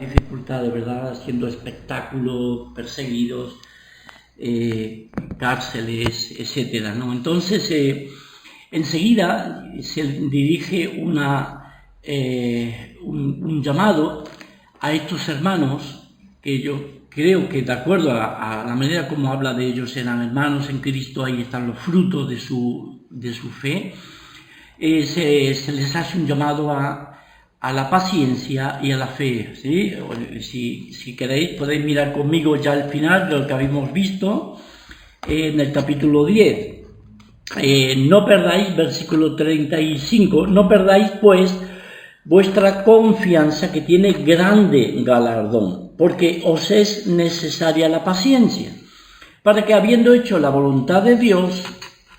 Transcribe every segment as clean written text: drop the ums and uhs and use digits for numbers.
dificultades, ¿verdad? Haciendo espectáculos, perseguidos, cárceles, etcétera, ¿no? Entonces, enseguida se dirige un llamado a estos hermanos, que yo creo que de acuerdo a la manera como habla de ellos, eran hermanos en Cristo, ahí están los frutos de su fe. Se les hace un llamado a la paciencia y a la fe, ¿sí? Si queréis podéis mirar conmigo ya al final de lo que habíamos visto en el capítulo 10. No perdáis, versículo 35, no perdáis pues vuestra confianza, que tiene grande galardón, porque os es necesaria la paciencia, para que habiendo hecho la voluntad de Dios,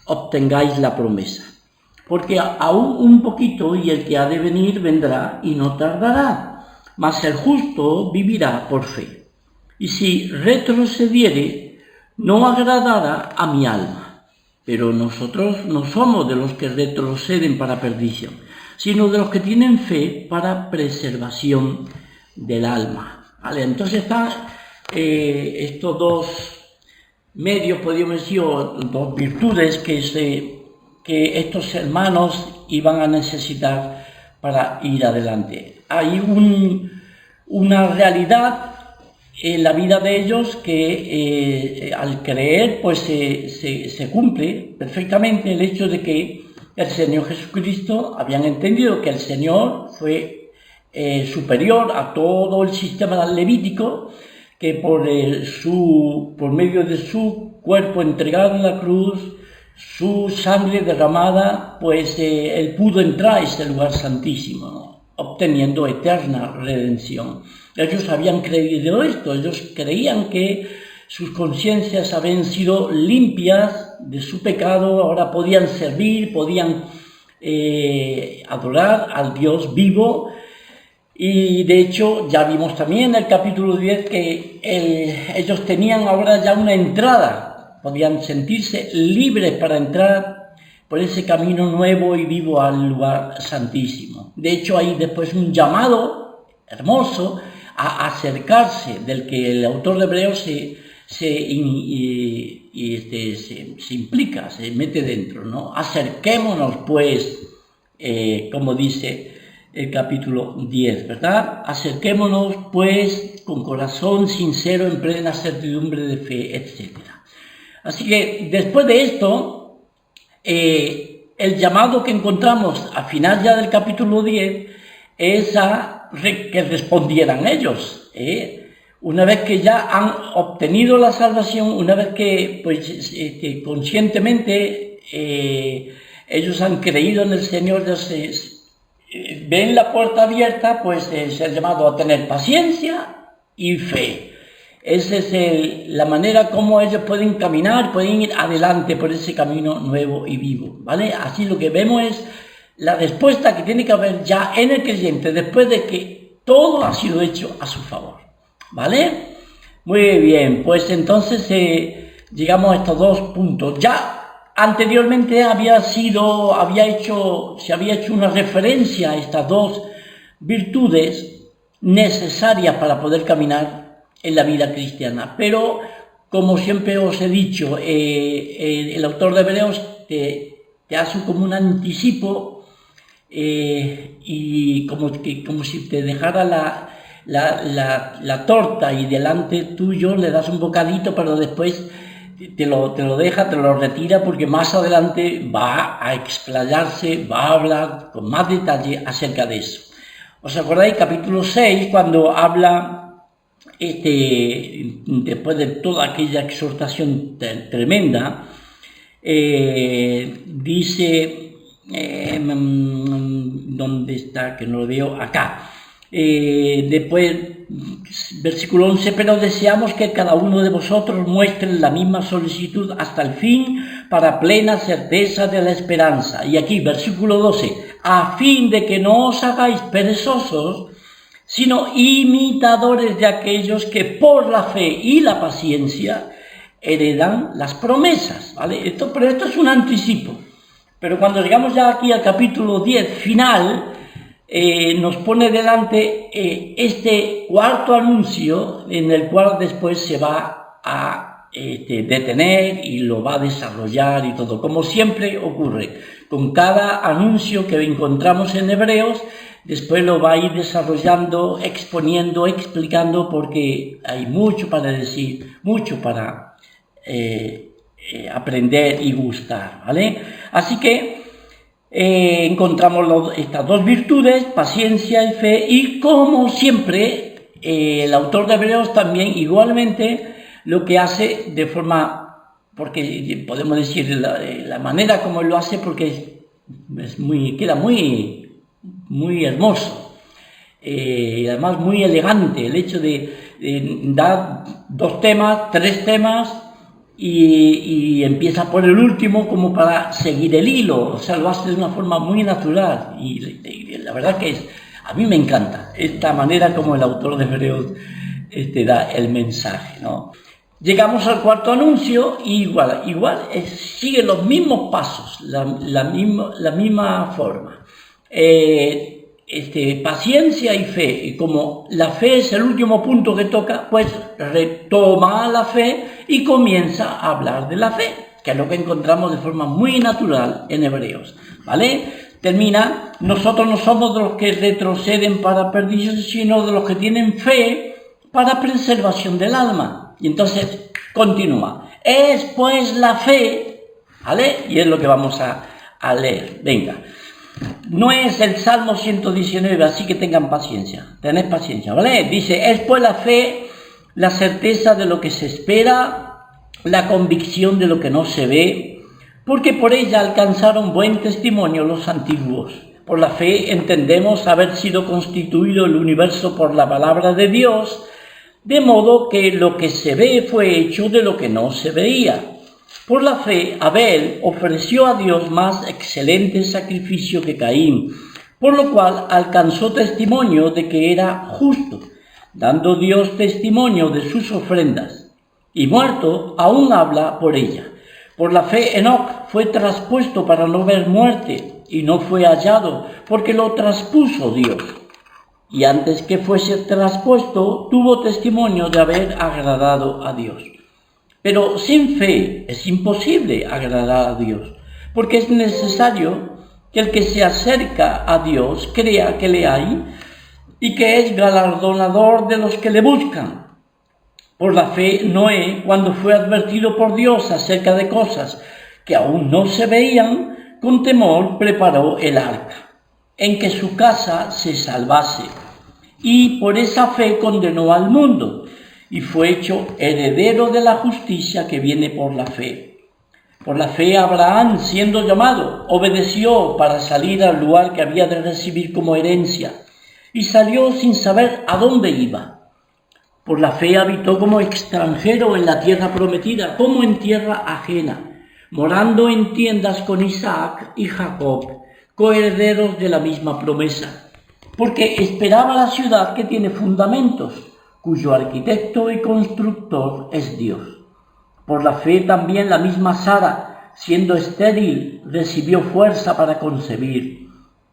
obtengáis la promesa. Porque aún un poquito, y el que ha de venir vendrá y no tardará, mas el justo vivirá por fe. Y si retrocediere, no agradará a mi alma. Pero nosotros no somos de los que retroceden para perdición, sino de los que tienen fe para preservación del alma. ¿Vale? Entonces están estos dos medios, podríamos decir, o dos virtudes que estos hermanos iban a necesitar para ir adelante. Hay una realidad en la vida de ellos que al creer pues se cumple perfectamente el hecho de que el Señor Jesucristo, habían entendido que el Señor fue superior a todo el sistema levítico, que por medio de su cuerpo entregado en la cruz, su sangre derramada, pues él pudo entrar a ese lugar santísimo, ¿no? Obteniendo eterna redención. Ellos habían creído esto, ellos creían que sus conciencias habían sido limpias de su pecado, ahora podían servir, podían adorar al Dios vivo. Y de hecho ya vimos también en el capítulo 10 que ellos tenían ahora ya una entrada, podían sentirse libres para entrar por ese camino nuevo y vivo al lugar santísimo. De hecho hay después un llamado hermoso a acercarse, del que el autor de Hebreos se implica, se mete dentro, ¿no? Acerquémonos pues, como dice el capítulo 10, ¿verdad? Acerquémonos pues con corazón sincero, en plena certidumbre de fe, etc. Así que después de esto, el llamado que encontramos al final ya del capítulo 10 es a que respondieran ellos, una vez que ya han obtenido la salvación, una vez que pues, conscientemente ellos han creído en el Señor, ven la puerta abierta, pues es el llamado a tener paciencia y fe. Esa es la manera como ellos pueden caminar, pueden ir adelante por ese camino nuevo y vivo, ¿vale? Así lo que vemos es la respuesta que tiene que haber ya en el creyente después de que todo ha sido hecho a su favor, ¿vale? Muy bien, pues entonces llegamos a estos dos puntos. Ya anteriormente se había hecho una referencia a estas dos virtudes necesarias para poder caminar en la vida cristiana, pero como siempre os he dicho, el autor de Hebreos te hace como un anticipo y como si te dejara la torta y delante tuyo le das un bocadito, pero después te lo retira, porque más adelante va a explayarse, va a hablar con más detalle acerca de eso. ¿Os acordáis? Capítulo 6, cuando habla, después de toda aquella exhortación tremenda, dice, ¿dónde está? Que no lo veo, acá. Después, versículo 11, pero deseamos que cada uno de vosotros muestre la misma solicitud hasta el fin, para plena certeza de la esperanza. Y aquí, versículo 12, a fin de que no os hagáis perezosos, sino imitadores de aquellos que por la fe y la paciencia heredan las promesas, ¿vale? Pero esto es un anticipo. Pero cuando llegamos ya aquí al capítulo 10 final, nos pone delante este cuarto anuncio en el cual después se va a detener y lo va a desarrollar y todo, como siempre ocurre con cada anuncio que encontramos en Hebreos. Después lo va a ir desarrollando, exponiendo, explicando, porque hay mucho para decir, mucho para aprender y gustar, ¿vale? Así que encontramos estas dos virtudes, paciencia y fe, y como siempre, el autor de Hebreos también igualmente lo que hace de forma, porque podemos decir la manera como él lo hace, porque queda muy hermoso, y además muy elegante el hecho de dar 2 temas, 3 temas, y empieza por el último como para seguir el hilo. O sea, lo hace de una forma muy natural, y la verdad que a mí me encanta esta manera como el autor de Hebreos da el mensaje, ¿no? Llegamos al cuarto anuncio y igual sigue los mismos pasos, la misma forma. Paciencia y fe, y como la fe es el último punto que toca, pues retoma la fe y comienza a hablar de la fe, que es lo que encontramos de forma muy natural en Hebreos, ¿vale? Termina: nosotros no somos de los que retroceden para perdición, sino de los que tienen fe para preservación del alma. Y entonces continúa: es pues la fe, ¿vale? Y es lo que vamos a leer. Venga. No es el Salmo 119, así que tengan paciencia, tened paciencia, ¿vale? Dice: es pues la fe, la certeza de lo que se espera, la convicción de lo que no se ve, porque por ella alcanzaron buen testimonio los antiguos. Por la fe entendemos haber sido constituido el universo por la palabra de Dios, de modo que lo que se ve fue hecho de lo que no se veía. Por la fe, Abel ofreció a Dios más excelente sacrificio que Caín, por lo cual alcanzó testimonio de que era justo, dando Dios testimonio de sus ofrendas, y muerto aún habla por ella. Por la fe, Enoc fue traspuesto para no ver muerte, y no fue hallado, porque lo traspuso Dios. Y antes que fuese traspuesto, tuvo testimonio de haber agradado a Dios. Pero sin fe es imposible agradar a Dios, porque es necesario que el que se acerca a Dios crea que le hay y que es galardonador de los que le buscan. Por la fe, Noé, cuando fue advertido por Dios acerca de cosas que aún no se veían, con temor preparó el arca, en que su casa se salvase, y por esa fe condenó al mundo, y fue hecho heredero de la justicia que viene por la fe. Por la fe, Abraham, siendo llamado, obedeció para salir al lugar que había de recibir como herencia, y salió sin saber a dónde iba. Por la fe habitó como extranjero en la tierra prometida, como en tierra ajena, morando en tiendas con Isaac y Jacob, coherederos de la misma promesa, porque esperaba la ciudad que tiene fundamentos, cuyo arquitecto y constructor es Dios. Por la fe también la misma Sara, siendo estéril, recibió fuerza para concebir,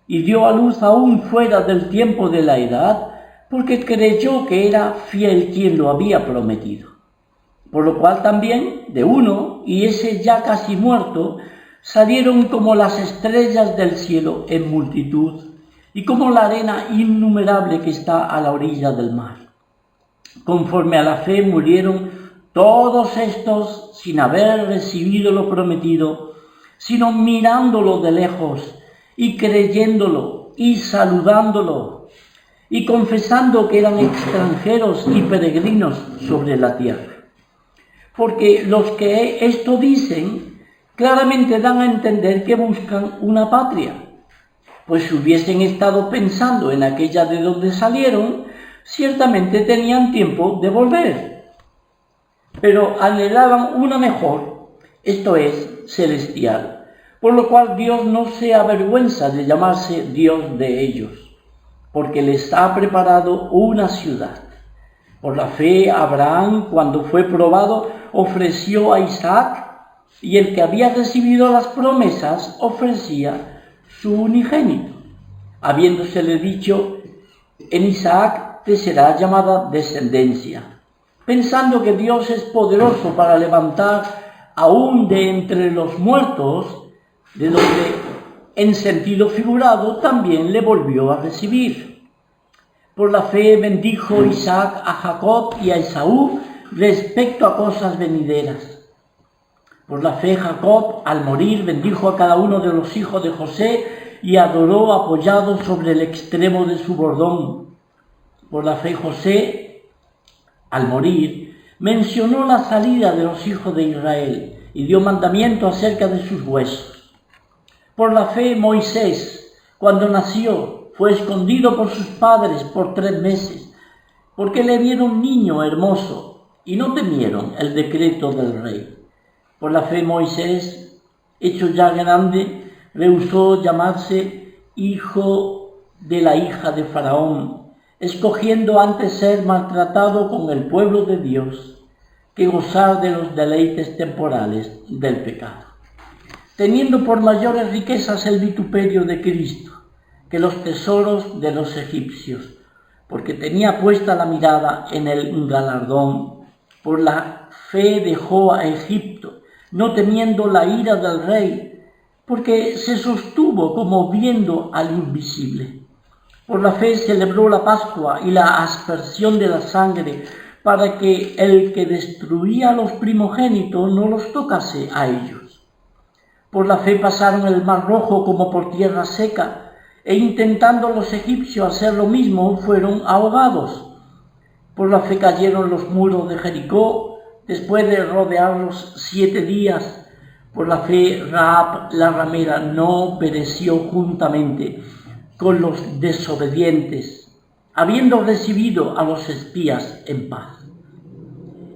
y dio a luz aún fuera del tiempo de la edad, porque creyó que era fiel quien lo había prometido. Por lo cual también de uno, y ese ya casi muerto, salieron como las estrellas del cielo en multitud, y como la arena innumerable que está a la orilla del mar. Conforme a la fe murieron todos estos sin haber recibido lo prometido, sino mirándolo de lejos y creyéndolo y saludándolo y confesando que eran extranjeros y peregrinos sobre la tierra. Porque los que esto dicen claramente dan a entender que buscan una patria, pues si hubiesen estado pensando en aquella de donde salieron, ciertamente tenían tiempo de volver, pero anhelaban una mejor, esto es, celestial, por lo cual Dios no se avergüenza de llamarse Dios de ellos, porque les ha preparado una ciudad. Por la fe, Abraham, cuando fue probado, ofreció a Isaac, y el que había recibido las promesas ofrecía su unigénito. habiéndosele dicho: en Isaac te será llamada descendencia, pensando que Dios es poderoso para levantar aún de entre los muertos, de donde en sentido figurado también le volvió a recibir. Por la fe bendijo Isaac a Jacob y a Esaú respecto a cosas venideras. Por la fe Jacob, al morir, bendijo a cada uno de los hijos de José y adoró apoyado sobre el extremo de su bordón. Por la fe José, al morir, mencionó la salida de los hijos de Israel y dio mandamiento acerca de sus huesos. Por la fe Moisés, cuando nació, fue escondido por sus padres por 3 meses, porque le vieron niño hermoso y no temieron el decreto del rey. Por la fe Moisés, hecho ya grande, rehusó llamarse hijo de la hija de Faraón, escogiendo antes ser maltratado con el pueblo de Dios que gozar de los deleites temporales del pecado, teniendo por mayores riquezas el vituperio de Cristo que los tesoros de los egipcios, porque tenía puesta la mirada en el galardón. Por la fe dejó a Egipto, no temiendo la ira del rey, porque se sostuvo como viendo al invisible. Por la fe celebró la Pascua y la aspersión de la sangre, para que el que destruía a los primogénitos no los tocase a ellos. Por la fe pasaron el mar Rojo como por tierra seca, e intentando los egipcios hacer lo mismo, fueron ahogados. Por la fe cayeron los muros de Jericó, después de rodearlos 7 días. Por la fe Rahab la ramera no pereció juntamente con los desobedientes, habiendo recibido a los espías en paz.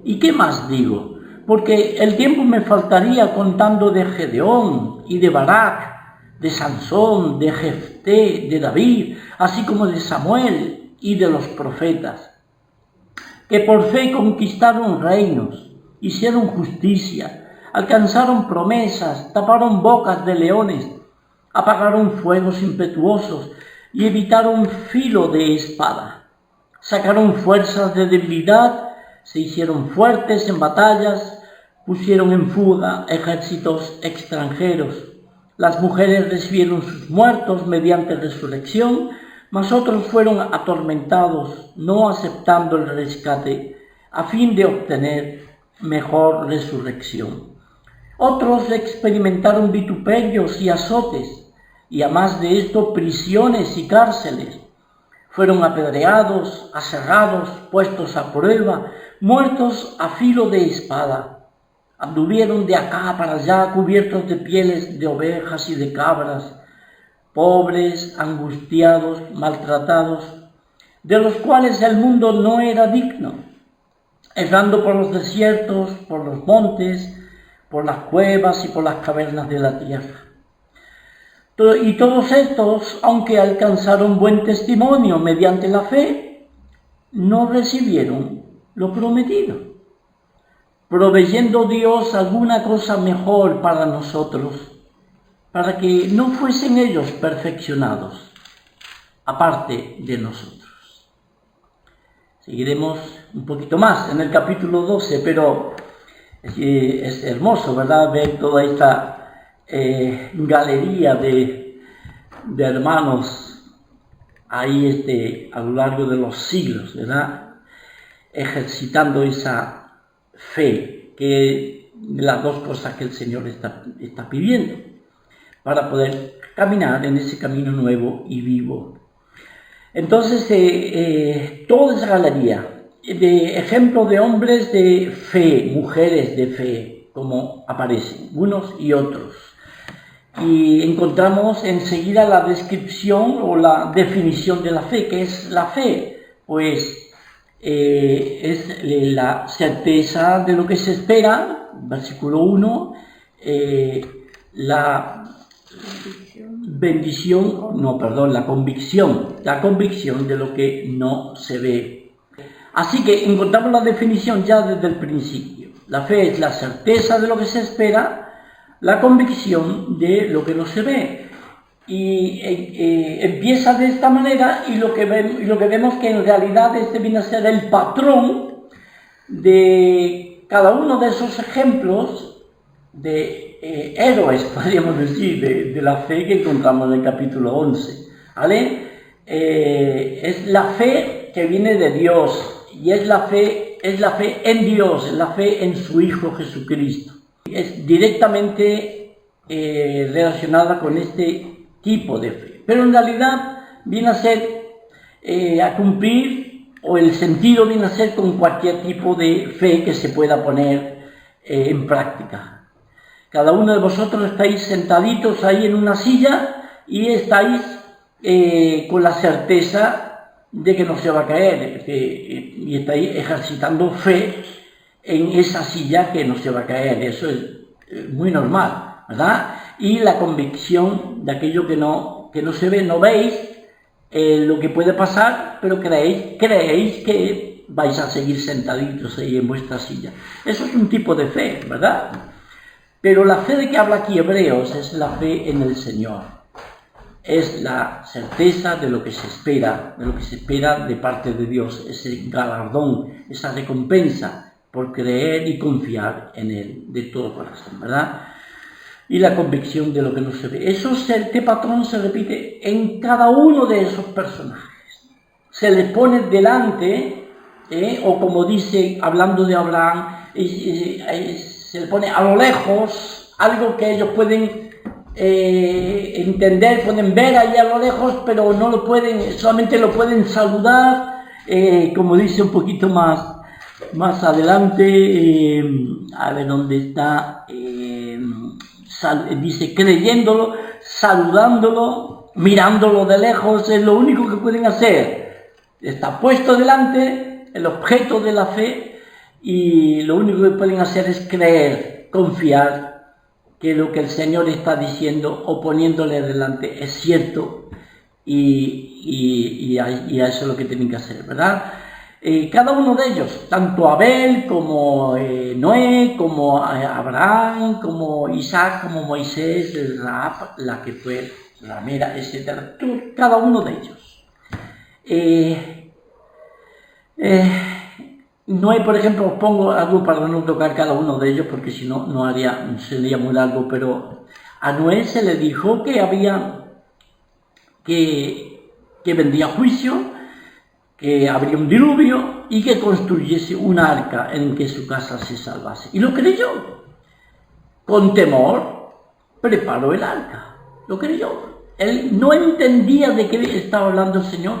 ¿Y qué más digo? Porque el tiempo me faltaría contando de Gedeón y de Barak, de Sansón, de Jefté, de David, así como de Samuel y de los profetas, que por fe conquistaron reinos, hicieron justicia, alcanzaron promesas, taparon bocas de leones, apagaron fuegos impetuosos y evitaron filo de espada. Sacaron fuerzas de debilidad, se hicieron fuertes en batallas, pusieron en fuga ejércitos extranjeros. Las mujeres recibieron sus muertos mediante resurrección, mas otros fueron atormentados, no aceptando el rescate, a fin de obtener mejor resurrección. Otros experimentaron vituperios y azotes, y a más de esto prisiones y cárceles. Fueron apedreados, aserrados, puestos a prueba, muertos a filo de espada. Anduvieron de acá para allá cubiertos de pieles de ovejas y de cabras, pobres, angustiados, maltratados, de los cuales el mundo no era digno, errando por los desiertos, por los montes, por las cuevas y por las cavernas de la tierra. Y todos estos, aunque alcanzaron buen testimonio mediante la fe, no recibieron lo prometido, proveyendo Dios alguna cosa mejor para nosotros, para que no fuesen ellos perfeccionados, aparte de nosotros. Seguiremos un poquito más en el capítulo 12, pero es hermoso, ¿verdad?, ver toda esta galería de hermanos ahí a lo largo de los siglos, ¿verdad?, ejercitando esa fe, que las dos cosas que el Señor está pidiendo para poder caminar en ese camino nuevo y vivo. Entonces, toda esa galería de ejemplos de hombres de fe, mujeres de fe, como aparecen unos y otros. Y encontramos enseguida la descripción o la definición de la fe. ¿Qué es la fe? Pues es la certeza de lo que se espera, versículo 1, la convicción de lo que no se ve. Así que encontramos la definición ya desde el principio. La fe es la certeza de lo que se espera, la convicción de lo que no se ve. Y empieza de esta manera, y lo que vemos que en realidad este viene a ser el patrón de cada uno de esos ejemplos de héroes, podríamos decir, de la fe que encontramos en el capítulo 11, ¿vale? Es la fe que viene de Dios, y es la fe en Dios, es la fe en su Hijo Jesucristo. Es directamente relacionada con este tipo de fe, pero en realidad viene a ser a cumplir, o el sentido viene a ser con cualquier tipo de fe que se pueda poner en práctica. Cada uno de vosotros estáis sentaditos ahí en una silla y estáis con la certeza de que no se va a caer, y estáis ejercitando fe en esa silla que no se va a caer. Eso es muy normal, ¿verdad? Y la convicción de aquello que no se ve. No veis lo que puede pasar, pero creéis que vais a seguir sentaditos ahí en vuestra silla. Eso es un tipo de fe, ¿verdad? Pero la fe de que habla aquí Hebreos es la fe en el Señor. Es la certeza de lo que se espera, de parte de Dios, ese galardón, esa recompensa por creer y confiar en Él de todo corazón, ¿verdad? Y la convicción de lo que no se ve. Este patrón se repite en cada uno de esos personajes. Se les pone delante, o como dice, hablando de Abraham, se le pone a lo lejos algo que ellos pueden entender, pueden ver ahí a lo lejos, pero no lo pueden, solamente lo pueden saludar, como dice un poquito más adelante, a ver dónde está, dice creyéndolo, saludándolo, mirándolo de lejos. Es lo único que pueden hacer. Está puesto delante el objeto de la fe, y lo único que pueden hacer es creer, confiar que lo que el Señor está diciendo o poniéndole delante es cierto, y a eso es lo que tienen que hacer, ¿verdad? Cada uno de ellos, tanto Abel como Noé, como Abraham, como Isaac, como Moisés, Rahab, la que fue ramera, etc. Cada uno de ellos. Noé, por ejemplo, os pongo algo para no tocar cada uno de ellos, porque si no, sería muy largo, pero a Noé se le dijo que vendría juicio, que habría un diluvio y que construyese un arca en que su casa se salvase. Y lo creyó. Con temor preparó el arca. Lo creyó. Él no entendía de qué estaba hablando el Señor.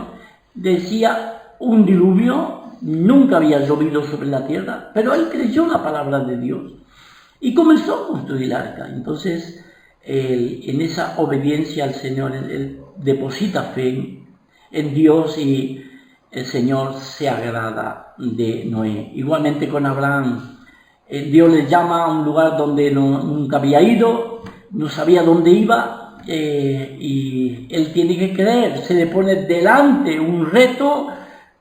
Decía un diluvio, nunca había llovido sobre la tierra, pero él creyó la palabra de Dios y comenzó a construir el arca. Entonces, en esa obediencia al Señor, él deposita fe en Dios, y el Señor se agrada de Noé. Igualmente con Abraham, Dios le llama a un lugar donde nunca había ido, no sabía dónde iba, y él tiene que creer. Se le pone delante un reto,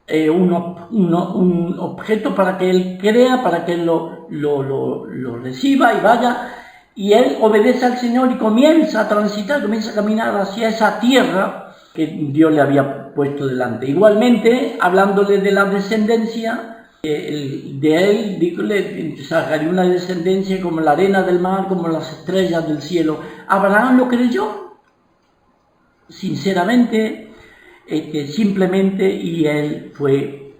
un objeto para que él crea, para que él lo reciba y vaya, y él obedece al Señor y comienza a transitar, comienza a caminar hacia esa tierra que Dios le había puesto delante. Igualmente, hablándole de la descendencia, de él le sacaría una descendencia como la arena del mar, como las estrellas del cielo. Abraham lo creyó, sinceramente, simplemente, y él fue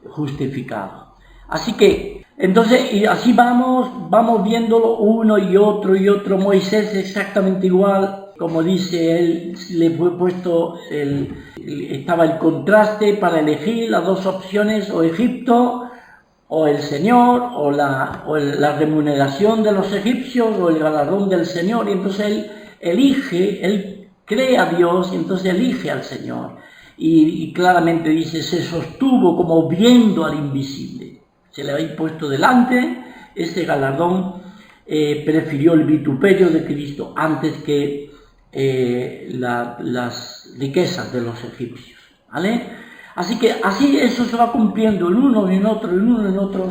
justificado. Así que, entonces, y así vamos viéndolo uno y otro. Moisés exactamente igual. Como dice él, le fue puesto, estaba el contraste para elegir las dos opciones, o Egipto, o el Señor, o la remuneración de los egipcios, o el galardón del Señor. Y entonces él elige, él cree a Dios, y entonces elige al Señor. Y claramente dice, se sostuvo como viendo al invisible. Se le había puesto delante ese galardón, prefirió el vituperio de Cristo antes que las riquezas de los egipcios, ¿vale? Así que así eso se va cumpliendo en uno y en otro,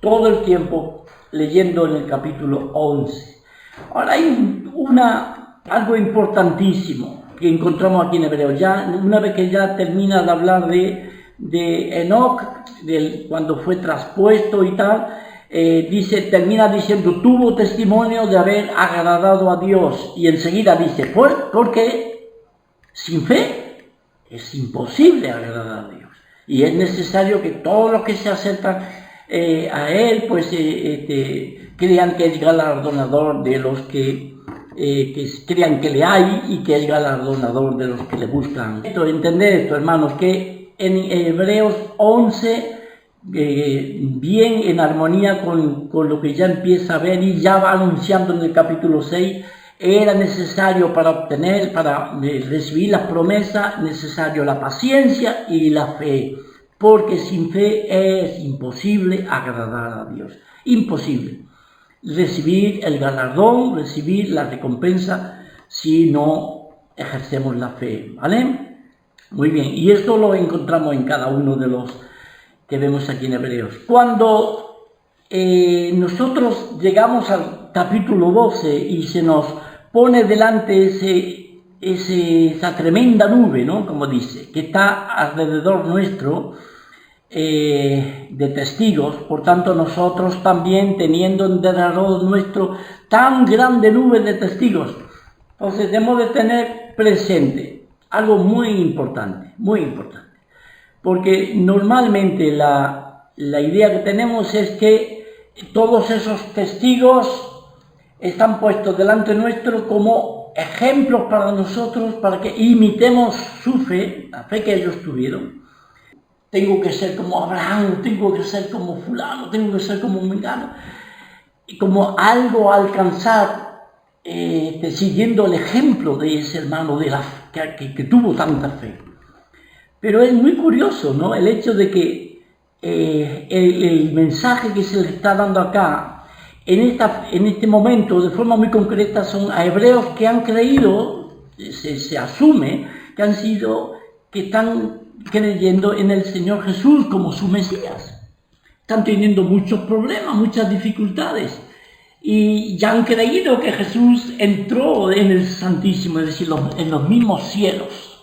todo el tiempo, leyendo en el capítulo 11. Ahora hay una algo importantísimo que encontramos aquí en Hebreos. Ya, una vez que ya termina de hablar de Enoc, cuando fue traspuesto y tal, termina diciendo, tuvo testimonio de haber agradado a Dios, y enseguida dice, porque sin fe es imposible agradar a Dios, y es necesario que todos los que se acercan a Él, pues crean que es galardonador de los que crean que le hay, y que es galardonador de los que le buscan. Entender esto, hermanos, que en Hebreos 11, bien en armonía con lo que ya empieza a ver y ya va anunciando en el capítulo 6, era necesario para recibir las promesas, necesario la paciencia y la fe, porque sin fe es imposible agradar a Dios, imposible recibir el galardón, recibir la recompensa si no ejercemos la fe, ¿vale? Muy bien, y esto lo encontramos en cada uno de los que vemos aquí en Hebreos. Cuando nosotros llegamos al capítulo 12 y se nos pone delante esa tremenda nube, ¿no? Como dice, que está alrededor nuestro, de testigos, por tanto nosotros también, teniendo en derredor nuestro tan grande nube de testigos, entonces debemos de tener presente algo muy importante, porque normalmente la idea que tenemos es que todos esos testigos están puestos delante nuestro como ejemplos para nosotros, para que imitemos su fe, la fe que ellos tuvieron. Tengo que ser como Abraham, tengo que ser como fulano, tengo que ser como mengano, y como algo a alcanzar, siguiendo el ejemplo de ese hermano que tuvo tanta fe. Pero es muy curioso, ¿no?, el hecho de que el mensaje que se le está dando acá, en este momento, de forma muy concreta, son a hebreos que han creído, se asume que están creyendo en el Señor Jesús como su Mesías. Están teniendo muchos problemas, muchas dificultades, y ya han creído que Jesús entró en el Santísimo, es decir, en los mismos cielos.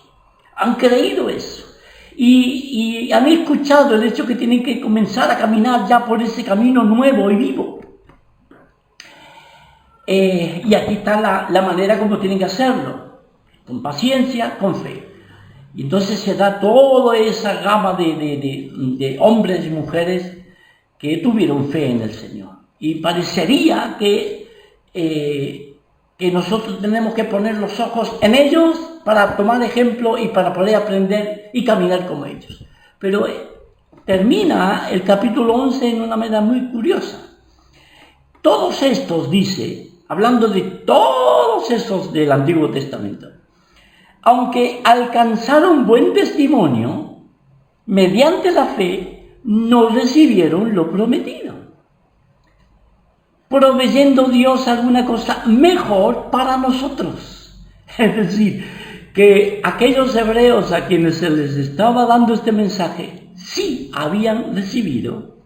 Han creído eso. Y han escuchado el hecho que tienen que comenzar a caminar ya por ese camino nuevo y vivo. Y aquí está la manera como tienen que hacerlo: con paciencia, con fe. Y entonces se da toda esa gama de hombres y mujeres que tuvieron fe en el Señor. Y parecería que nosotros tenemos que poner los ojos en ellos para tomar ejemplo y para poder aprender y caminar como ellos. Pero termina el capítulo 11 en una manera muy curiosa. Todos estos, dice, hablando de todos esos del Antiguo Testamento, aunque alcanzaron buen testimonio, mediante la fe no recibieron lo prometido, proveyendo Dios alguna cosa mejor para nosotros. Es decir, que aquellos hebreos a quienes se les estaba dando este mensaje sí habían recibido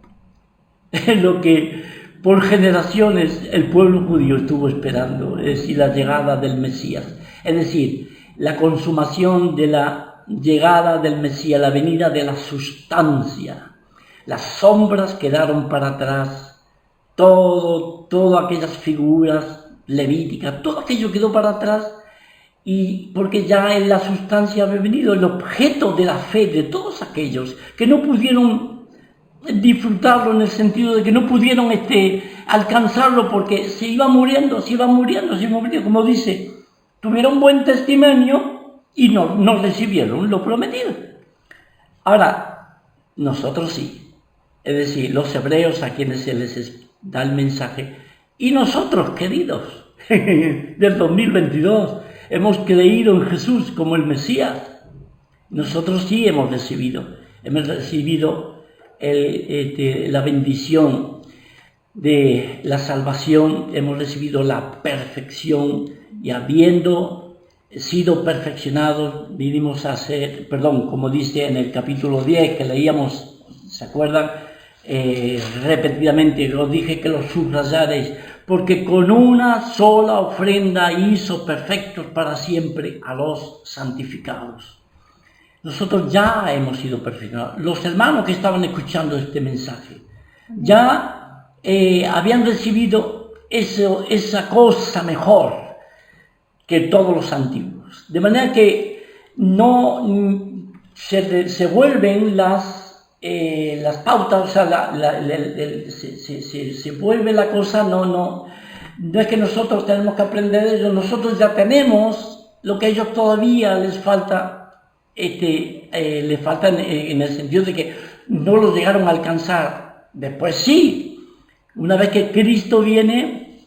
lo que por generaciones el pueblo judío estuvo esperando, es decir, la llegada del Mesías, es decir, la consumación de la llegada del Mesías, la venida de la sustancia. Las sombras quedaron para atrás, todas aquellas figuras levíticas, todo aquello quedó para atrás, y porque ya en la sustancia había venido el objeto de la fe de todos aquellos que no pudieron disfrutarlo, en el sentido de que no pudieron alcanzarlo porque se iba muriendo, como dice, tuvieron buen testimonio y no recibieron lo prometido. Ahora, nosotros sí, es decir, los hebreos a quienes se les da el mensaje, y nosotros, queridos, del 2022, hemos creído en Jesús como el Mesías. Nosotros sí hemos recibido la bendición de la salvación, hemos recibido la perfección, y habiendo sido perfeccionados, vinimos a ser, como dice en el capítulo 10 que leíamos, ¿se acuerdan? repetidamente, os dije que lo subrayaréis, porque con una sola ofrenda hizo perfectos para siempre a los santificados. Nosotros ya hemos sido perfeccionados. Los hermanos que estaban escuchando este mensaje ya habían recibido esa cosa mejor que todos los antiguos. De manera que no se vuelven las pautas, o sea, se vuelve la cosa, no es que nosotros tenemos que aprender de ellos, nosotros ya tenemos lo que a ellos todavía les falta. Le faltan en el sentido de que no lo llegaron a alcanzar. Después sí, una vez que Cristo viene,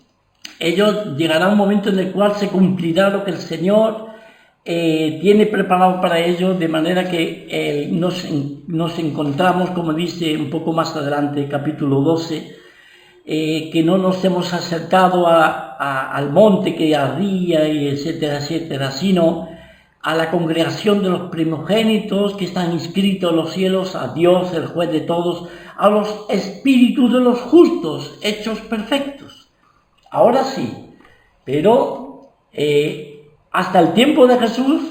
ellos llegará un momento en el cual se cumplirá lo que el Señor tiene preparado para ellos, de manera que nos encontramos, como dice un poco más adelante, capítulo 12, que no nos hemos acercado al monte que ardía, y etcétera, etcétera, sino a la congregación de los primogénitos que están inscritos en los cielos, a Dios, el juez de todos, a los espíritus de los justos, hechos perfectos. Ahora sí, pero hasta el tiempo de Jesús,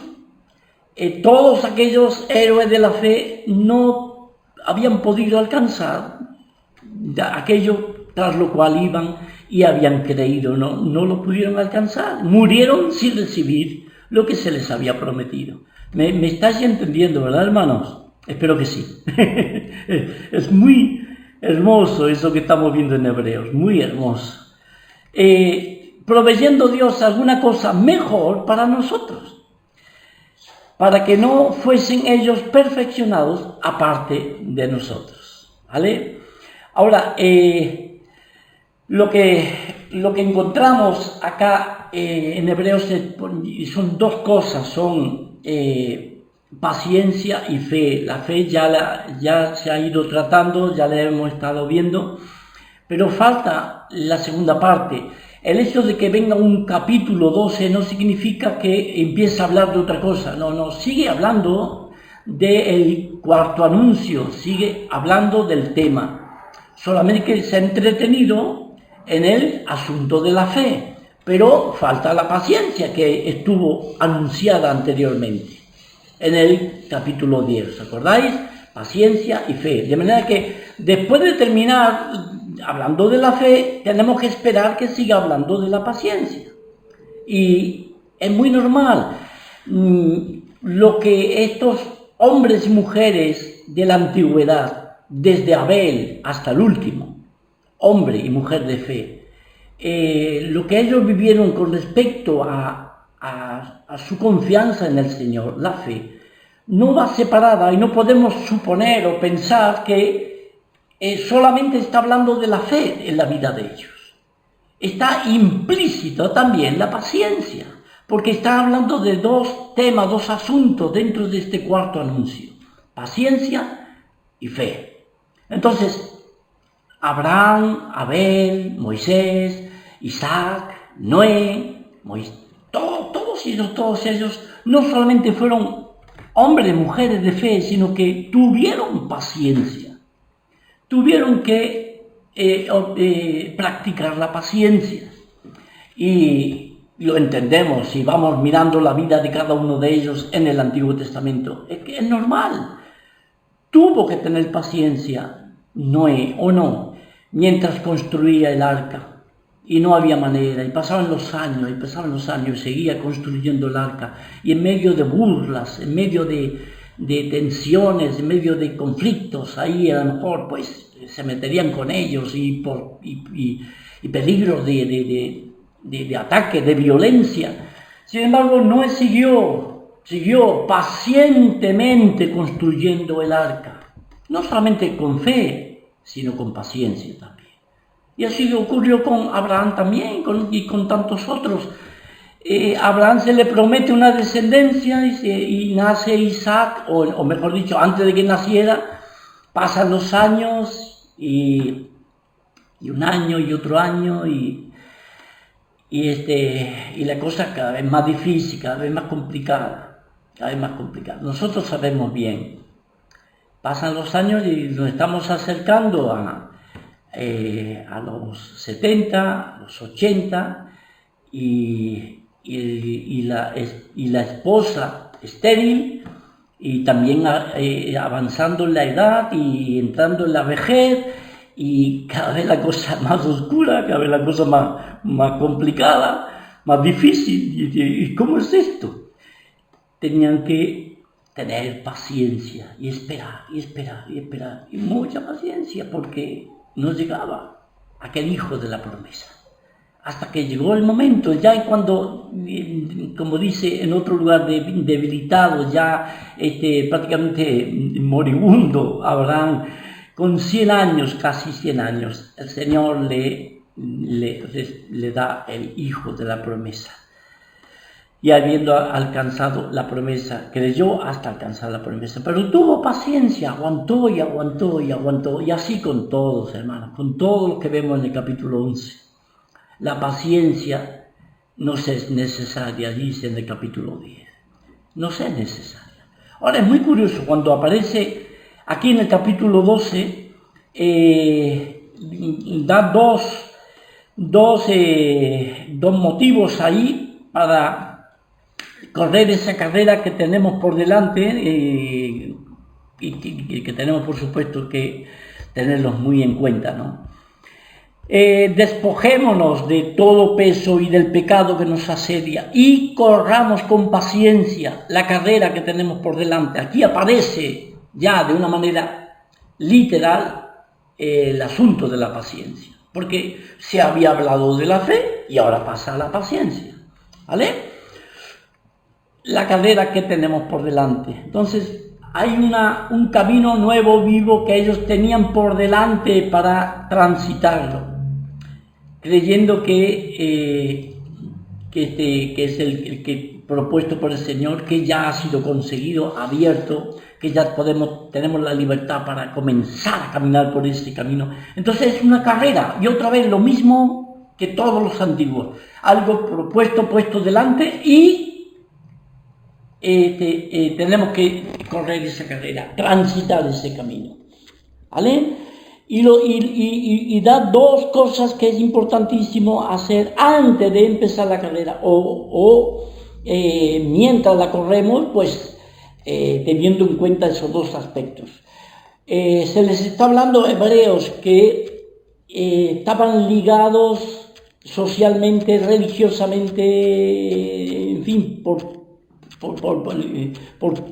todos aquellos héroes de la fe no habían podido alcanzar aquello tras lo cual iban y habían creído, no lo pudieron alcanzar, murieron sin recibir lo que se les había prometido. ¿Me estáis entendiendo, verdad, hermanos? Espero que sí. Es muy hermoso eso que estamos viendo en Hebreos, muy hermoso. Proveyendo Dios alguna cosa mejor para nosotros, para que no fuesen ellos perfeccionados aparte de nosotros, ¿vale? Ahora, lo que encontramos acá en Hebreos son dos cosas, son paciencia y fe. La fe ya se ha ido tratando, ya la hemos estado viendo, pero falta la segunda parte. El hecho de que venga un capítulo 12 no significa que empiece a hablar de otra cosa, no, sigue hablando del cuarto anuncio, sigue hablando del tema, solamente que se ha entretenido en el asunto de la fe, pero falta la paciencia que estuvo anunciada anteriormente en el capítulo 10, ¿os acordáis? Paciencia y fe, de manera que después de terminar hablando de la fe, tenemos que esperar que siga hablando de la paciencia, y es muy normal. Lo que estos hombres y mujeres de la antigüedad, desde Abel hasta el último, hombre y mujer de fe, lo que ellos vivieron con respecto a su confianza en el Señor, la fe, no va separada, y no podemos suponer o pensar que solamente está hablando de la fe en la vida de ellos. Está implícito también la paciencia, porque está hablando de dos temas, dos asuntos dentro de este cuarto anuncio: paciencia y fe. Entonces, Abraham, Abel, Moisés, Isaac, Noé, todos ellos no solamente fueron hombres y mujeres de fe, sino que tuvieron paciencia, tuvieron que practicar la paciencia, y lo entendemos si vamos mirando la vida de cada uno de ellos en el Antiguo Testamento. Es que es normal, tuvo que tener paciencia Noé, ¿o no?, mientras construía el arca, y no había manera, y pasaban los años, y seguía construyendo el arca, y en medio de burlas, en medio de tensiones, en medio de conflictos, ahí a lo mejor pues se meterían con ellos, y peligros de ataque, de violencia. Sin embargo, Noé siguió pacientemente construyendo el arca, no solamente con fe, sino con paciencia también. Y así ocurrió con Abraham también, y con tantos otros. A Abraham se le promete una descendencia, y nace Isaac, o mejor dicho, antes de que naciera, pasan los años, y un año y otro año, y la cosa cada vez más difícil, cada vez más complicada. Nosotros sabemos bien pasan los años y nos estamos acercando a los 70, a los 80, y la esposa estéril, y también avanzando en la edad y entrando en la vejez, y cada vez la cosa más oscura, cada vez la cosa más complicada, más difícil. ¿Y cómo es esto? Tenían que tener paciencia y esperar, y mucha paciencia, porque no llegaba aquel hijo de la promesa. Hasta que llegó el momento, ya cuando, como dice en otro lugar, debilitado, ya prácticamente moribundo, Abraham, con 100 años, casi 100 años, el Señor le da el hijo de la promesa. Y habiendo alcanzado la promesa, creyó hasta alcanzar la promesa, pero tuvo paciencia, aguantó, y así con todos, hermanos, con todo lo que vemos en el capítulo 11. La paciencia nos es necesaria, dice en el capítulo 10. Nos es necesaria. Ahora es muy curioso, cuando aparece aquí en el capítulo 12, da dos motivos ahí para correr esa carrera que tenemos por delante, y que tenemos, por supuesto, que tenerlos muy en cuenta, ¿no? Despojémonos de todo peso y del pecado que nos asedia y corramos con paciencia la carrera que tenemos por delante. Aquí aparece ya de una manera literal el asunto de la paciencia, porque se había hablado de la fe y ahora pasa a la paciencia, ¿vale? La carrera que tenemos por delante. Entonces hay un camino nuevo, vivo, que ellos tenían por delante para transitarlo, creyendo que es el que propuesto por el Señor, que ya ha sido conseguido, abierto, que ya tenemos la libertad para comenzar a caminar por ese camino. Entonces es una carrera, y otra vez lo mismo que todos los antiguos, algo propuesto, puesto delante, y tenemos que correr esa carrera, transitar ese camino, ¿vale? Y da dos cosas que es importantísimo hacer antes de empezar la carrera, mientras la corremos, pues teniendo en cuenta esos dos aspectos. Se les está hablando a hebreos que estaban ligados socialmente, religiosamente, en fin, por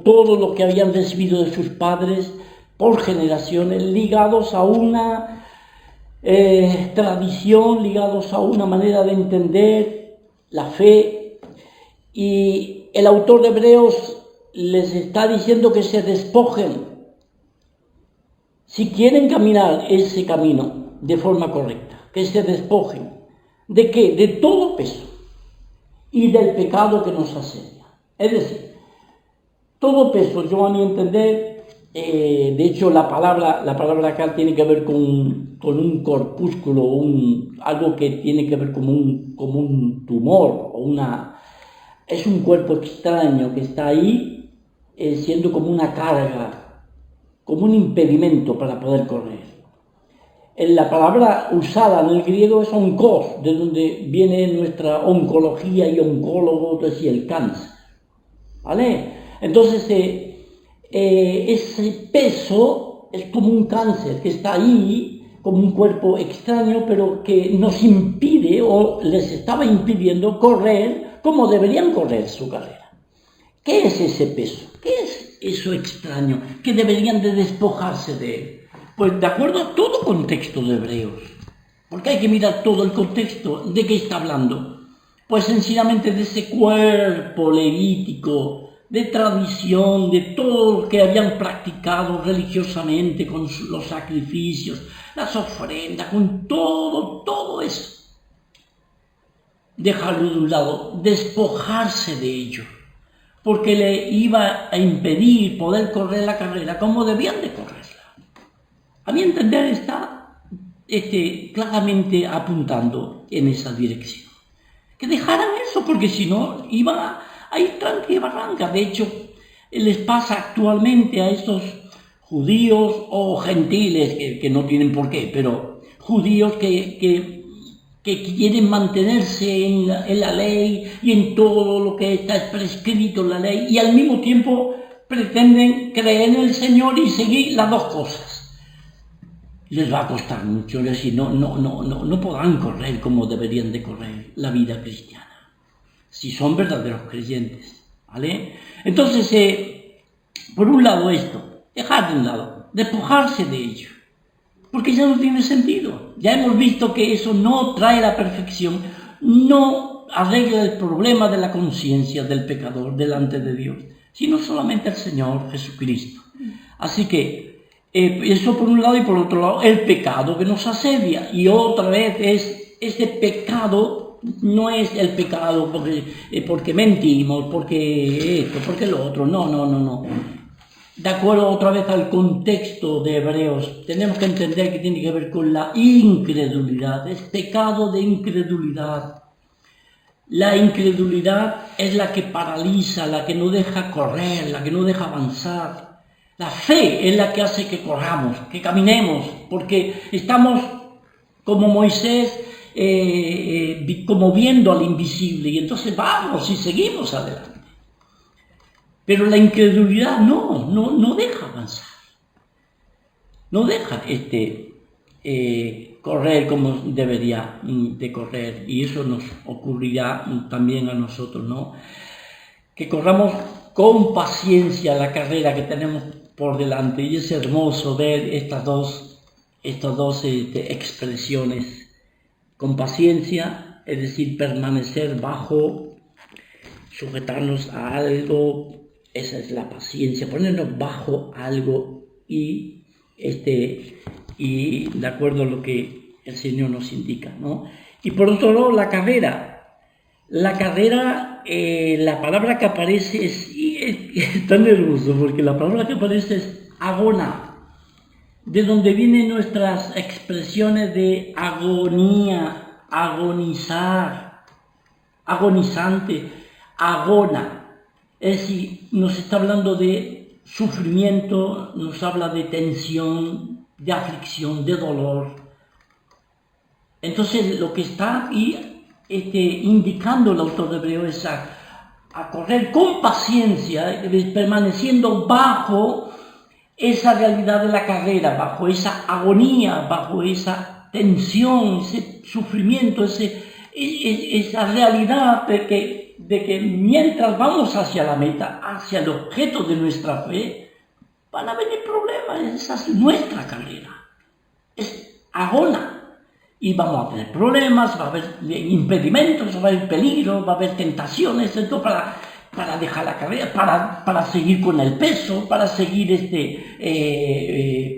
todo lo que habían recibido de sus padres, por generaciones, ligados a una tradición, ligados a una manera de entender la fe. Y el autor de Hebreos les está diciendo que se despojen, si quieren caminar ese camino de forma correcta, que se despojen. ¿De qué? De todo peso y del pecado que nos asedia. Es decir, todo peso, yo a mi entender, de hecho la palabra acá tiene que ver con un corpúsculo, algo que tiene que ver como un tumor, es un cuerpo extraño que está ahí, siendo como una carga, como un impedimento para poder correr. La palabra usada en el griego es onkos, de donde viene nuestra oncología y oncólogo, es decir, el cáncer, ¿vale? Entonces, ese peso es como un cáncer que está ahí, como un cuerpo extraño, pero que nos impide o les estaba impidiendo correr como deberían correr su carrera. ¿Qué es ese peso? ¿Qué es eso extraño que deberían de despojarse de él? Pues de acuerdo a todo contexto de Hebreos, porque hay que mirar todo el contexto. ¿De qué está hablando? Pues sencillamente de ese cuerpo levítico, de tradición, de todo lo que habían practicado religiosamente con los sacrificios, las ofrendas, con todo eso. Dejarlo de un lado, despojarse de ello, porque le iba a impedir poder correr la carrera como debían de correrla. A mi entender está claramente apuntando en esa dirección. Que dejaran eso, porque si no iban a ir tranca y barranca. De hecho, les pasa actualmente a estos judíos o gentiles, que no tienen por qué, pero judíos que quieren mantenerse en la ley y en todo lo que está prescrito en la ley, y al mismo tiempo pretenden creer en el Señor y seguir las dos cosas. Les va a costar mucho, es decir, no podrán correr como deberían de correr la vida cristiana, si son verdaderos creyentes, ¿vale? Entonces, por un lado esto, dejar de un lado, despojarse de ello, porque ya no tiene sentido. Ya hemos visto que eso no trae la perfección, no arregla el problema de la conciencia del pecador delante de Dios, sino solamente el Señor Jesucristo. Así que eso por un lado, y por otro lado el pecado que nos asedia, y otra vez ese pecado no es el pecado porque mentimos, porque esto, porque lo otro, no. De acuerdo otra vez al contexto de Hebreos, tenemos que entender que tiene que ver con la incredulidad, es pecado de incredulidad. La incredulidad es la que paraliza, la que no deja correr, la que no deja avanzar. La fe es la que hace que corramos, que caminemos, porque estamos como Moisés, como viendo al invisible, y entonces vamos y seguimos adelante. Pero la incredulidad no deja avanzar, no deja correr como debería de correr, y eso nos ocurrirá también a nosotros, ¿no? Que corramos con paciencia la carrera que tenemos por delante, y es hermoso ver estas dos expresiones, con paciencia, es decir, permanecer bajo, sujetarnos a algo. Esa es la paciencia, ponernos bajo algo y de acuerdo a lo que el Señor nos indica, ¿no? Y por otro lado, la carrera, la palabra que aparece es tan hermoso, porque la palabra que aparece es agona, de donde vienen nuestras expresiones de agonía, agonizar, agonizante, agona. Es decir, nos está hablando de sufrimiento, nos habla de tensión, de aflicción, de dolor. Entonces, lo que está ahí indicando el autor de Hebreo es a correr con paciencia, permaneciendo bajo esa realidad de la carrera, bajo esa agonía, bajo esa tensión, ese sufrimiento, esa realidad de que mientras vamos hacia la meta, hacia el objeto de nuestra fe, van a venir problemas. Esa es nuestra carrera, es agona, y vamos a tener problemas, va a haber impedimentos, va a haber peligros, va a haber tentaciones, esto para dejar la carrera, para seguir con el peso, para seguir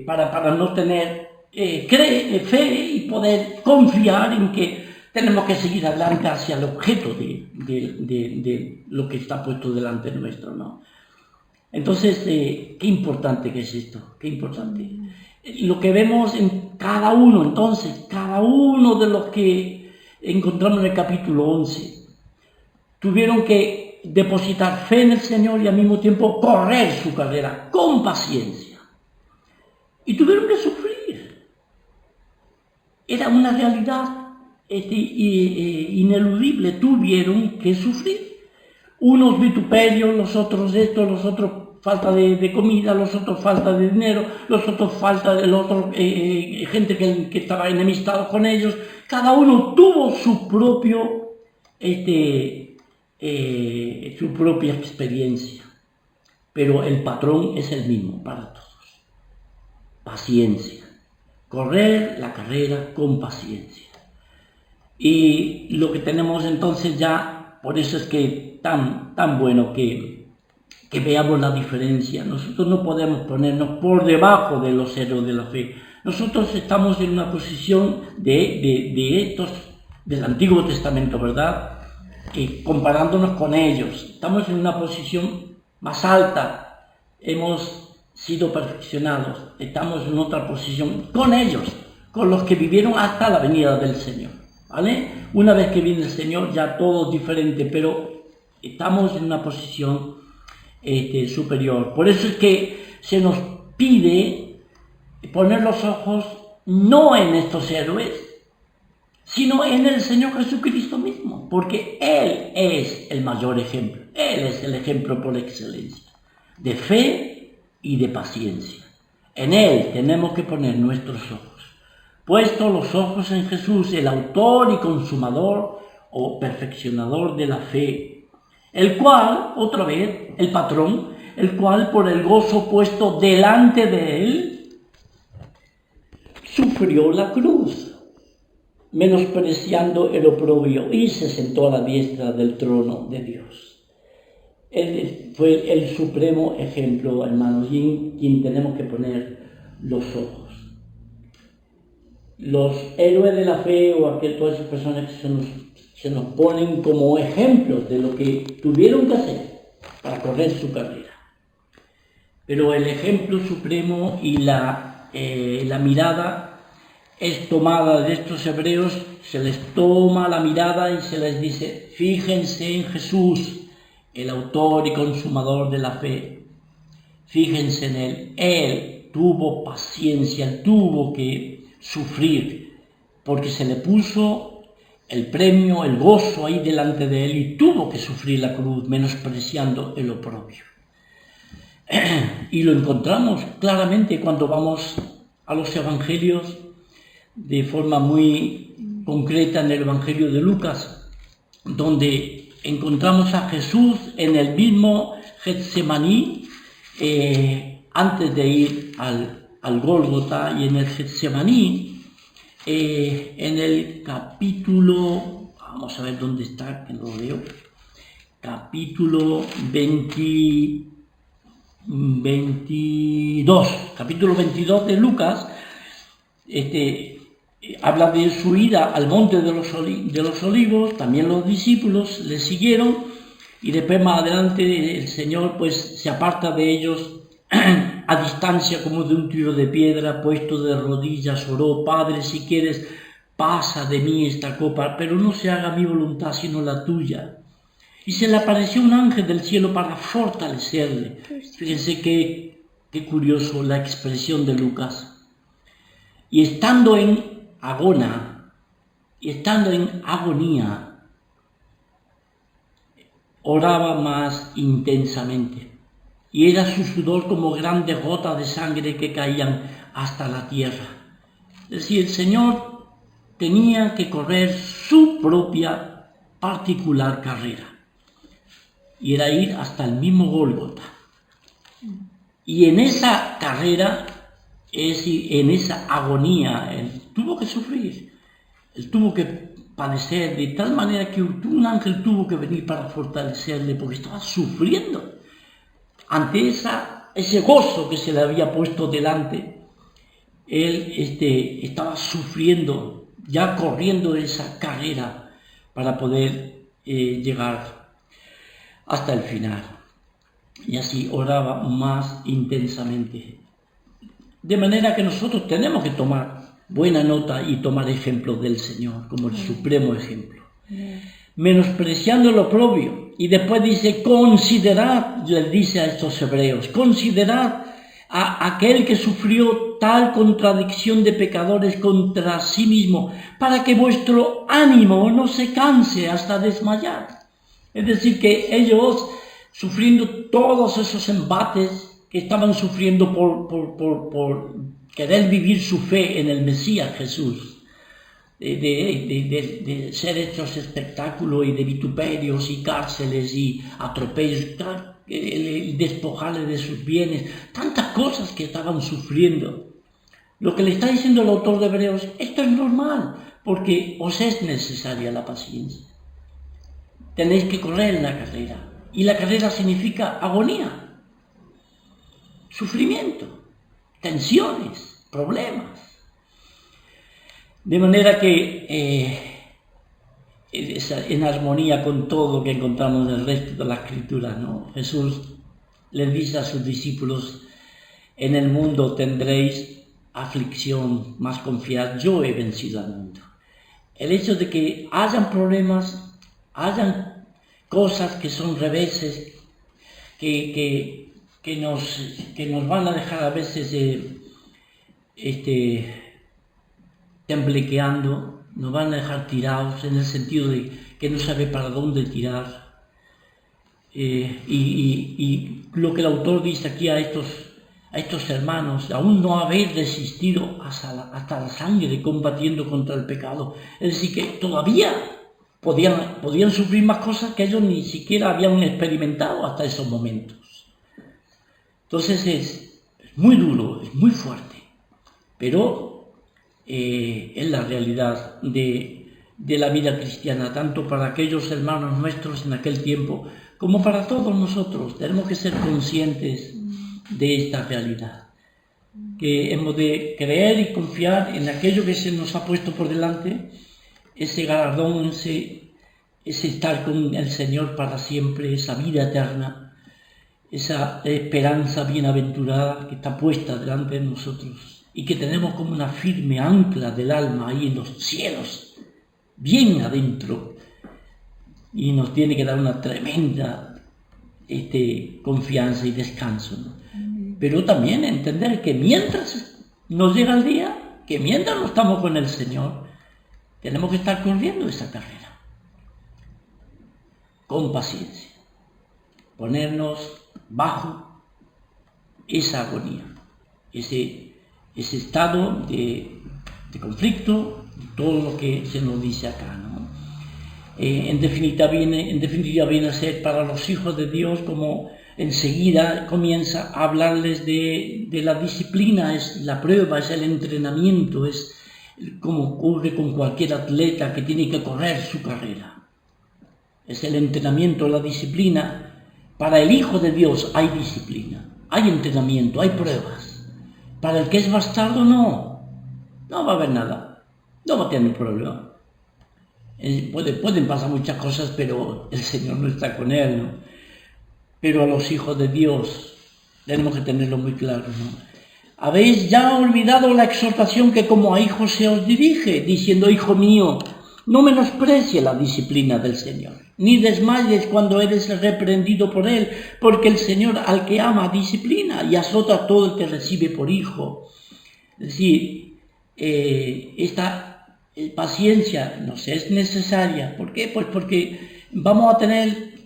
para no tener fe y poder confiar en que tenemos que seguir adelante hacia el objeto de lo que está puesto delante nuestro, ¿no? Entonces, qué importante que es esto, qué importante. Lo que vemos en cada uno, entonces, cada uno de los que encontramos en el capítulo 11, tuvieron que depositar fe en el Señor y al mismo tiempo correr su carrera con paciencia. Y tuvieron que sufrir. Era una realidad ineludible, tuvieron que sufrir. Unos vituperios, los otros esto, los otros falta de comida, los otros falta de dinero, los otros falta de gente que estaba enemistado con ellos. Cada uno tuvo su propia experiencia, pero el patrón es el mismo para todos: paciencia, correr la carrera con paciencia. Y lo que tenemos entonces ya, por eso es que tan bueno que veamos la diferencia. Nosotros no podemos ponernos por debajo de los héroes de la fe. Nosotros estamos en una posición de estos del Antiguo Testamento, ¿verdad? Comparándonos con ellos, estamos en una posición más alta, hemos sido perfeccionados, estamos en otra posición con ellos, con los que vivieron hasta la venida del Señor, ¿vale? Una vez que viene el Señor ya todo es diferente, pero estamos en una posición superior. Por eso es que se nos pide poner los ojos no en estos héroes, sino en el Señor Jesucristo mismo, porque Él es el mayor ejemplo, Él es el ejemplo por excelencia, de fe y de paciencia. En Él tenemos que poner nuestros ojos, puestos los ojos en Jesús, el autor y consumador o perfeccionador de la fe, el cual, otra vez, el patrón, el cual por el gozo puesto delante de Él, sufrió la cruz, menospreciando el oprobio, y se sentó a la diestra del trono de Dios. Él fue el supremo ejemplo, hermanos, y en quien tenemos que poner los ojos. Los héroes de la fe o todas esas personas que se nos ponen como ejemplos de lo que tuvieron que hacer para correr su carrera. Pero el ejemplo supremo y la mirada es tomada de estos hebreos, se les toma la mirada y se les dice: fíjense en Jesús, el autor y consumador de la fe. Fíjense en Él. Él tuvo paciencia, Él tuvo que sufrir, porque se le puso el premio, el gozo ahí delante de Él, y tuvo que sufrir la cruz, menospreciando el oprobio. Y lo encontramos claramente cuando vamos a los evangelios, de forma muy concreta en el Evangelio de Lucas, donde encontramos a Jesús en el mismo Getsemaní, antes de ir al Gólgota, y en el Getsemaní, en el capítulo, vamos a ver dónde está, que no lo veo, capítulo 22 de Lucas, habla de su ida al monte de los olivos. También los discípulos le siguieron, y después más adelante el Señor pues se aparta de ellos a distancia como de un tiro de piedra, puesto de rodillas oró: Padre, si quieres, pasa de mí esta copa, pero no se haga mi voluntad sino la tuya. Y se le apareció un ángel del cielo para fortalecerle. Fíjense qué curioso la expresión de Lucas. Y estando en agonía, oraba más intensamente, y era su sudor como grandes gotas de sangre que caían hasta la tierra. Es decir, el Señor tenía que correr su propia particular carrera, y era ir hasta el mismo Gólgota. Y en esa carrera, es decir, en esa agonía, Él tuvo que sufrir, Él tuvo que padecer, de tal manera que un ángel tuvo que venir para fortalecerle, porque estaba sufriendo ante ese gozo que se le había puesto delante. Él estaba sufriendo, ya corriendo esa carrera para poder llegar hasta el final. Y así oraba más intensamente. De manera que nosotros tenemos que tomar buena nota y tomar ejemplos del Señor como el supremo ejemplo. Menospreciando lo oprobio. Y después dice: considerad, les dice a estos hebreos, considerad a aquel que sufrió tal contradicción de pecadores contra sí mismo, para que vuestro ánimo no se canse hasta desmayar. Es decir, que ellos, sufriendo todos esos embates que estaban sufriendo por querer vivir su fe en el Mesías Jesús, de ser hechos espectáculos y de vituperios y cárceles y atropellos, y despojarle de sus bienes, tantas cosas que estaban sufriendo. Lo que le está diciendo el autor de Hebreos: esto es normal, porque os es necesaria la paciencia. Tenéis que correr en la carrera, y la carrera significa agonía, sufrimiento, tensiones, problemas. De manera que en armonía con todo lo que encontramos en el resto de la Escritura, ¿no? Jesús les dice a sus discípulos: en el mundo tendréis aflicción, mas confiad, yo he vencido al mundo. El hecho de que hayan problemas, hayan cosas que son reveses, que que nos van a dejar a veces temblequeando, nos van a dejar tirados en el sentido de que no sabe para dónde tirar. Y lo que el autor dice aquí a estos hermanos, aún no haber resistido hasta la sangre combatiendo contra el pecado, es decir, que todavía podían sufrir más cosas que ellos ni siquiera habían experimentado hasta esos momentos. Entonces es muy duro, es muy fuerte, pero es la realidad de la vida cristiana, tanto para aquellos hermanos nuestros en aquel tiempo, como para todos nosotros. Tenemos que ser conscientes de esta realidad, que hemos de creer y confiar en aquello que se nos ha puesto por delante, ese galardón, ese estar con el Señor para siempre, esa vida eterna, esa esperanza bienaventurada que está puesta delante de nosotros y que tenemos como una firme ancla del alma ahí en los cielos, bien adentro, y nos tiene que dar una tremenda confianza y descanso, ¿no? Pero también entender que mientras nos llega el día, que mientras no estamos con el Señor, tenemos que estar corriendo esa carrera con paciencia, ponernos bajo esa agonía, ese estado de conflicto, todo lo que se nos dice acá, ¿no? En definitiva viene a ser para los hijos de Dios como enseguida comienza a hablarles de la disciplina, es la prueba, es el entrenamiento, es como ocurre con cualquier atleta que tiene que correr su carrera. Es el entrenamiento, la disciplina. Para el Hijo de Dios hay disciplina, hay entrenamiento, hay pruebas. Para el que es bastardo no va a haber nada, no va a tener problema. Pueden pasar muchas cosas, pero el Señor no está con él, ¿no? Pero a los hijos de Dios tenemos que tenerlo muy claro, ¿no? Habéis ya olvidado la exhortación que como a hijos se os dirige, diciendo: hijo mío, no menosprecie la disciplina del Señor, ni desmayes cuando eres reprendido por Él, porque el Señor al que ama disciplina y azota a todo el que recibe por hijo. Es decir, esta paciencia nos es necesaria. ¿Por qué? Pues porque vamos a tener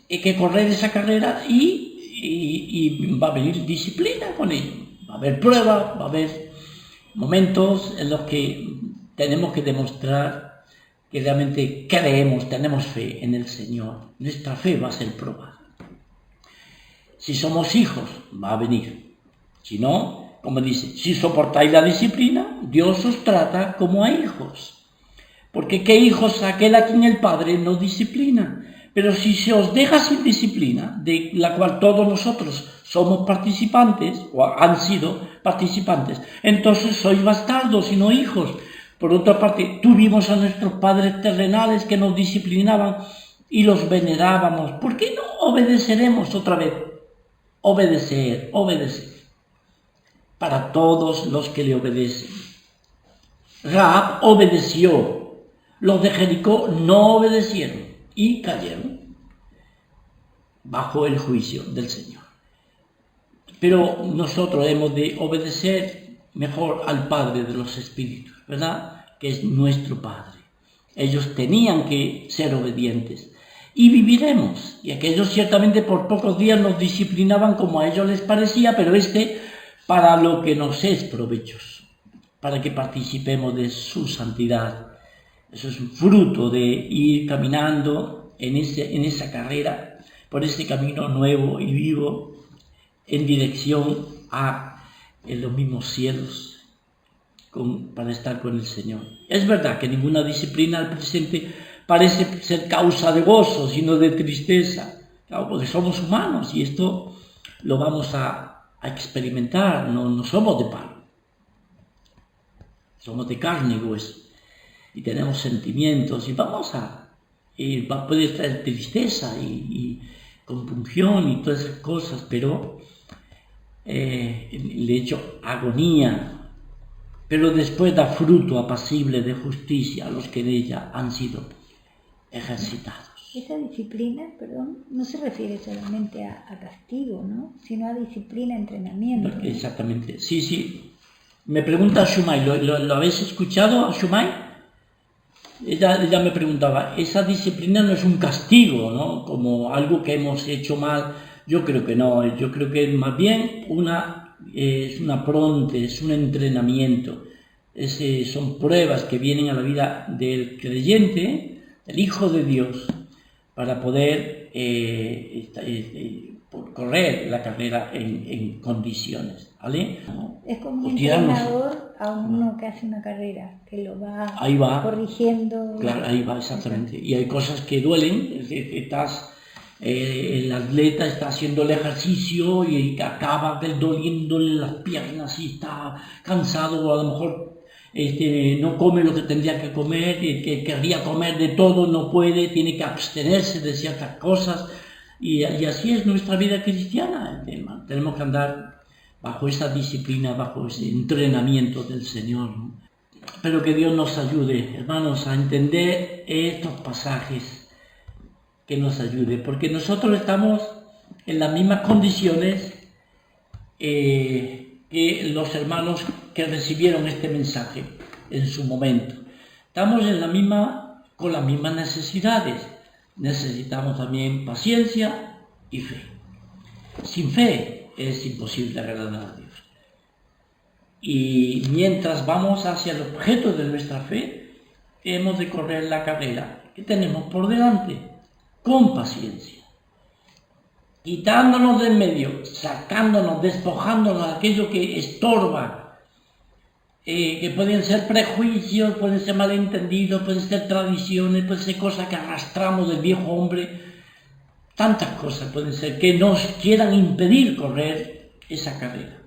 que correr esa carrera y va a venir disciplina con ello. Va a haber pruebas, va a haber momentos en los que tenemos que demostrar que realmente creemos, tenemos fe en el Señor. Nuestra fe va a ser probada. Si somos hijos, va a venir. Si no, como dice, si soportáis la disciplina, Dios os trata como a hijos. Porque ¿qué hijos aquel a quien el Padre no disciplina? Pero si se os deja sin disciplina, de la cual todos nosotros somos participantes, o han sido participantes, entonces sois bastardos y no hijos. Por otra parte, tuvimos a nuestros padres terrenales que nos disciplinaban y los venerábamos. ¿Por qué no obedeceremos otra vez? Obedecer. Para todos los que le obedecen. Rahab obedeció. Los de Jericó no obedecieron y cayeron bajo el juicio del Señor. Pero nosotros hemos de obedecer mejor al Padre de los Espíritus, ¿verdad? Que es nuestro Padre. Ellos tenían que ser obedientes y viviremos. Y aquellos ciertamente por pocos días nos disciplinaban como a ellos les parecía, pero para lo que nos es provechoso, para que participemos de su santidad. Eso es un fruto de ir caminando en esa carrera, por ese camino nuevo y vivo, en dirección a los mismos cielos, para estar con el Señor. Es verdad que ninguna disciplina al presente parece ser causa de gozo, sino de tristeza. Claro, porque somos humanos y esto lo vamos a experimentar, no somos de palo. Somos de carne y hueso. Y tenemos sentimientos y puede traer tristeza y compunción y todas esas cosas, pero de hecho agonía, pero después da fruto apacible de justicia a los que de ella han sido ejercitados. esa disciplina, perdón, no se refiere solamente a castigo, ¿no? Sino a disciplina, entrenamiento. Exactamente, sí, sí. Me pregunta Shumay, ¿lo habéis escuchado a Shumay? Ella me preguntaba, esa disciplina no es un castigo, ¿no? Como algo que hemos hecho mal. Yo creo que no, yo creo que es más bien es una pronte, es un entrenamiento. Son pruebas que vienen a la vida del creyente, del Hijo de Dios, para poder correr la carrera en condiciones, ¿vale? Es como un entrenador a uno que hace una carrera, que lo va corrigiendo. Claro, ahí va, exactamente. Y hay cosas que duelen, el atleta está haciendo el ejercicio y acaba doliéndole las piernas y está cansado, o a lo mejor no come lo que tendría que comer, que querría comer de todo, no puede, tiene que abstenerse de ciertas cosas. Y así es nuestra vida cristiana. Tenemos que andar bajo esa disciplina, bajo ese entrenamiento del Señor, ¿no? Pero que Dios nos ayude, hermanos, a entender estos pasajes, que nos ayude, porque nosotros estamos en las mismas condiciones que los hermanos que recibieron este mensaje en su momento. Estamos con las mismas necesidades. Necesitamos también paciencia y fe. Sin fe es imposible agradar a Dios. Y mientras vamos hacia el objeto de nuestra fe, hemos de correr la carrera que tenemos por delante con paciencia, quitándonos de en medio, sacándonos, despojándonos de aquello que estorba, que pueden ser prejuicios, pueden ser malentendidos, pueden ser tradiciones, pueden ser cosas que arrastramos del viejo hombre, tantas cosas pueden ser que nos quieran impedir correr esa carrera,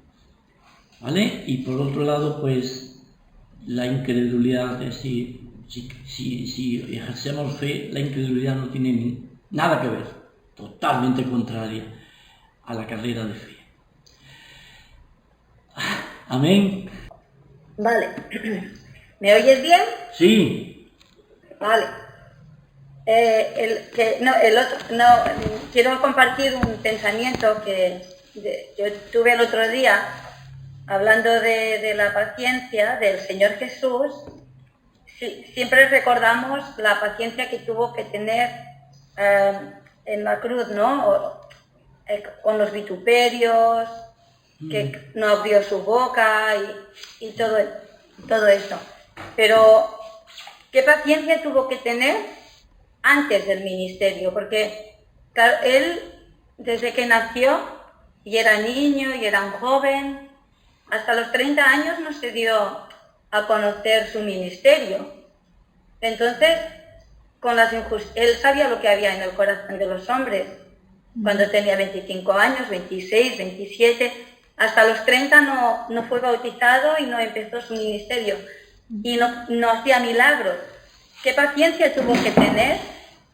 ¿vale? Y por otro lado, pues la incredulidad, es decir, si ejercemos fe, la incredulidad no tiene nada que ver, totalmente contraria a la carrera de fe. Amén. Vale. ¿Me oyes bien? Sí. Vale. Quiero compartir un pensamiento que yo tuve el otro día hablando de la paciencia del Señor Jesús. Siempre recordamos la paciencia que tuvo que tener en la cruz, ¿no? Con los vituperios, que no abrió su boca y todo esto. Pero, ¿qué paciencia tuvo que tener antes del ministerio? Porque claro, él, desde que nació, y era niño, y era un joven, hasta los 30 años no se dio a conocer su ministerio. Entonces, él sabía lo que había en el corazón de los hombres. Cuando tenía 25 años, 26, 27, hasta los 30 no fue bautizado y no empezó su ministerio. Y no hacía milagros. ¿Qué paciencia tuvo que tener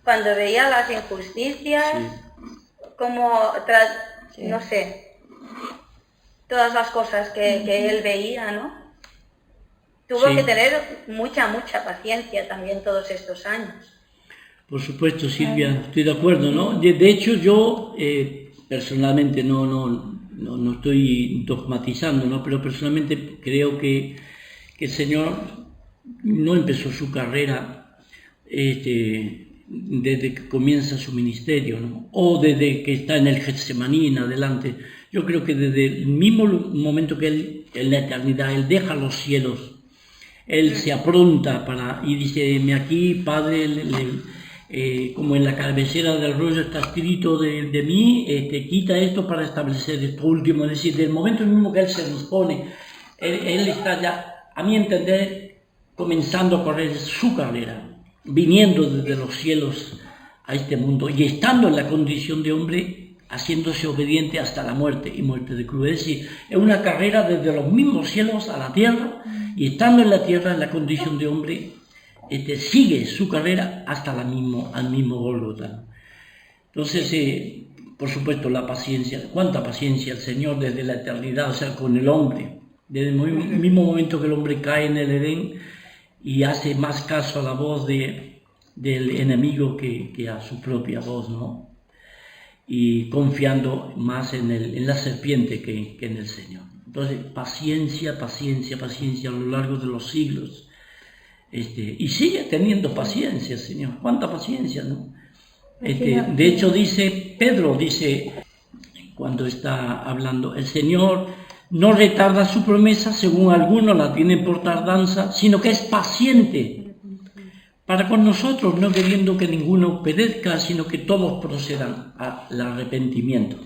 cuando veía las injusticias? Sí. No sé, todas las cosas que él veía, ¿no? Tuvo que tener mucha paciencia también todos estos años. Por supuesto, Silvia, estoy de acuerdo, ¿no? De hecho, yo personalmente no estoy dogmatizando, ¿no? Pero personalmente creo que el Señor no empezó su carrera desde que comienza su ministerio, ¿no? O desde que está en el Getsemaní en adelante. Yo creo que desde el mismo momento que Él, en la eternidad, Él deja los cielos, Él se apronta y dice, aquí, Padre, como en la cabecera del rollo está escrito de mí, quita esto para establecer esto último. Es decir, del momento mismo que Él se dispone, él está ya, a mi entender, comenzando a correr su carrera, viniendo desde los cielos a este mundo y estando en la condición de hombre, haciéndose obediente hasta la muerte y muerte de cruz. Es decir, es una carrera desde los mismos cielos a la tierra, y estando en la tierra en la condición de hombre, sigue su carrera hasta al mismo Gólgota. Entonces, por supuesto, la paciencia, cuánta paciencia el Señor desde la eternidad, o sea, con el hombre, desde el mismo momento que el hombre cae en el Edén y hace más caso a la voz de del enemigo que a su propia voz, ¿no? Y confiando más en la serpiente que en el Señor. Entonces, paciencia, paciencia, paciencia a lo largo de los siglos. Y sigue teniendo paciencia, Señor. ¿Cuánta paciencia, no? De hecho, Pedro dice, cuando está hablando, el Señor no retarda su promesa, según algunos la tienen por tardanza, sino que es paciente para con nosotros, no queriendo que ninguno perezca, sino que todos procedan al arrepentimiento.